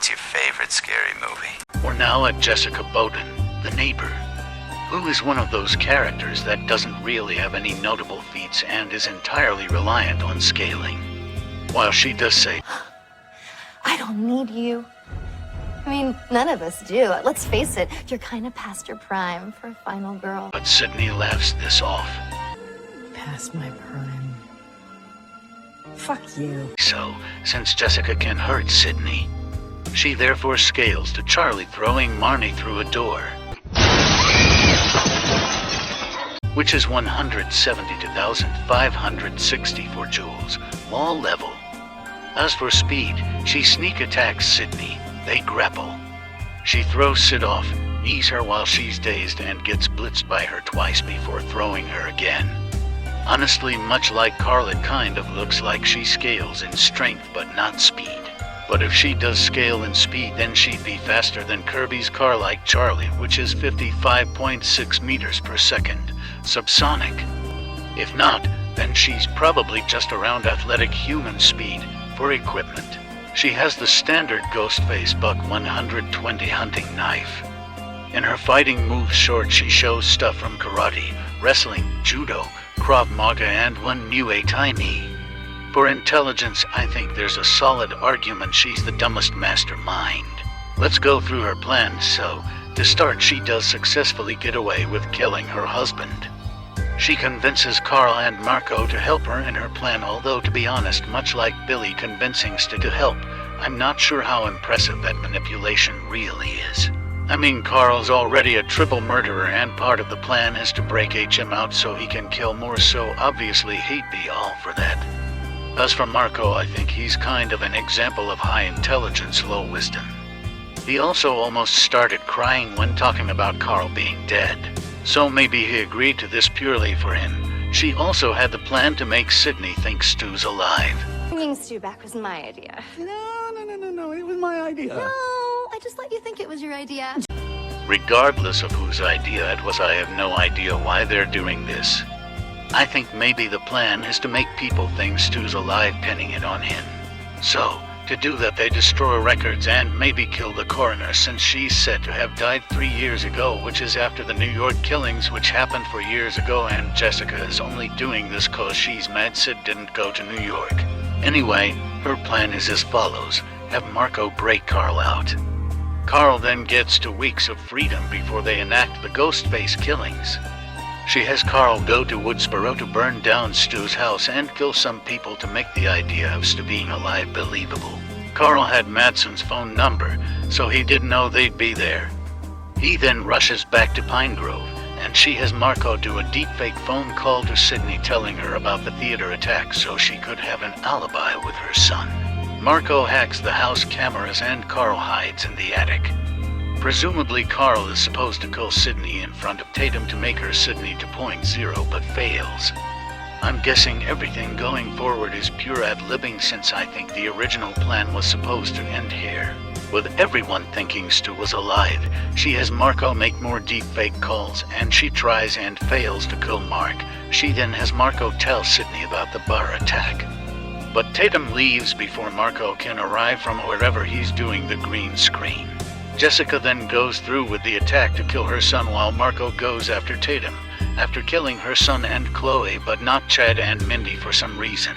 What's your favorite scary movie? We're now at Jessica Bowden, the neighbor, who is one of those characters that doesn't really have any notable feats and is entirely reliant on scaling. While she does say, I don't need you. I mean, none of us do. Let's face it, you're kind of past your prime for a final girl. but Sydney laughs this off. Past my prime. Fuck you. So, since Jessica can hurt Sydney, she therefore scales to Charlie throwing Marnie through a door, which is 172,564 joules, wall level. As for speed, she sneak attacks Sydney. They grapple. She throws Sid off, knees her while she's dazed, and gets blitzed by her twice before throwing her again. Honestly, much like Carl, it kind of looks like she scales in strength but not speed. But if she does scale in speed, then she'd be faster than Kirby's car like Charlie, which is 55.6 meters per second, subsonic. If not, then she's probably just around athletic human speed for equipment. She has the standard Ghostface Buck 120 hunting knife. In her fighting moves short, she shows stuff from karate, wrestling, judo, Krav Maga, and one Muay Thai knee. For intelligence, I think there's a solid argument she's the dumbest mastermind. Let's go through her plan. So, to start, she does successfully get away with killing her husband. She convinces Carl and Marco to help her in her plan, although to be honest, much like Billy convincing Stu to help, I'm not sure how impressive that manipulation really is. I mean, Carl's already a triple murderer, and part of the plan is to break HM out so he can kill more, so obviously he'd be all for that. As for Marco, I think he's kind of an example of high intelligence, low wisdom. He also almost started crying when talking about Carl being dead, so maybe he agreed to this purely for him. She also had the plan to make Sydney think Stu's alive. Bringing Stu back was my idea. No, it was my idea. No, I just let you think it was your idea. Regardless of whose idea it was, I have no idea why they're doing this. I think maybe the plan is to make people think Stu's alive, pinning it on him. So, to do that, they destroy records and maybe kill the coroner, since she's said to have died 3 years ago, which is after the New York killings, which happened 4 years ago, and Jessica is only doing this cause she's mad Sid didn't go to New York. Anyway, her plan is as follows. Have Marco break Carl out. Carl then gets to weeks of freedom before they enact the Ghostface killings. She has Carl go to Woodsboro to burn down Stu's house and kill some people to make the idea of Stu being alive believable. Carl had Madsen's phone number, so he didn't know they'd be there. He then rushes back to Pine Grove, and she has Marco do a deepfake phone call to Sydney telling her about the theater attack so she could have an alibi with her son. Marco hacks the house cameras and Carl hides in the attic. Presumably, Carl is supposed to kill Sydney in front of Tatum to make her Sydney to .0, but fails. I'm guessing everything going forward is pure ad-libbing, since I think the original plan was supposed to end here. With everyone thinking Stu was alive, she has Marco make more deepfake calls, and she tries and fails to kill Mark. She then has Marco tell Sydney about the bar attack. But Tatum leaves before Marco can arrive from wherever he's doing the green screen. Jessica then goes through with the attack to kill her son, while Marco goes after Tatum, after killing her son and Chloe, but not Chad and Mindy for some reason.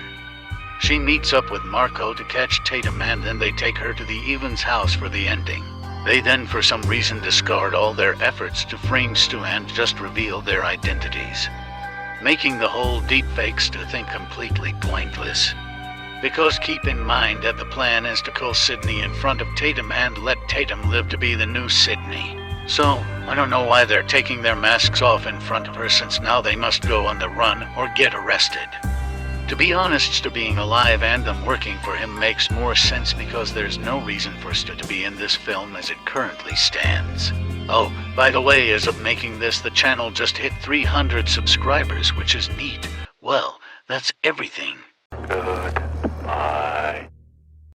She meets up with Marco to catch Tatum, and then they take her to the Evans house for the ending. They then for some reason discard all their efforts to frame Stu and just reveal their identities, making the whole deepfakes to think completely pointless. Because keep in mind that the plan is to kill Sydney in front of Tatum and let Tatum live to be the new Sydney. So, I don't know why they're taking their masks off in front of her, since now they must go on the run or get arrested. To be honest, Stu being alive and them working for him makes more sense, because there's no reason for Stu to be in this film as it currently stands. Oh, by the way, as of making this, the channel just hit 300 subscribers, which is neat. Well, that's everything.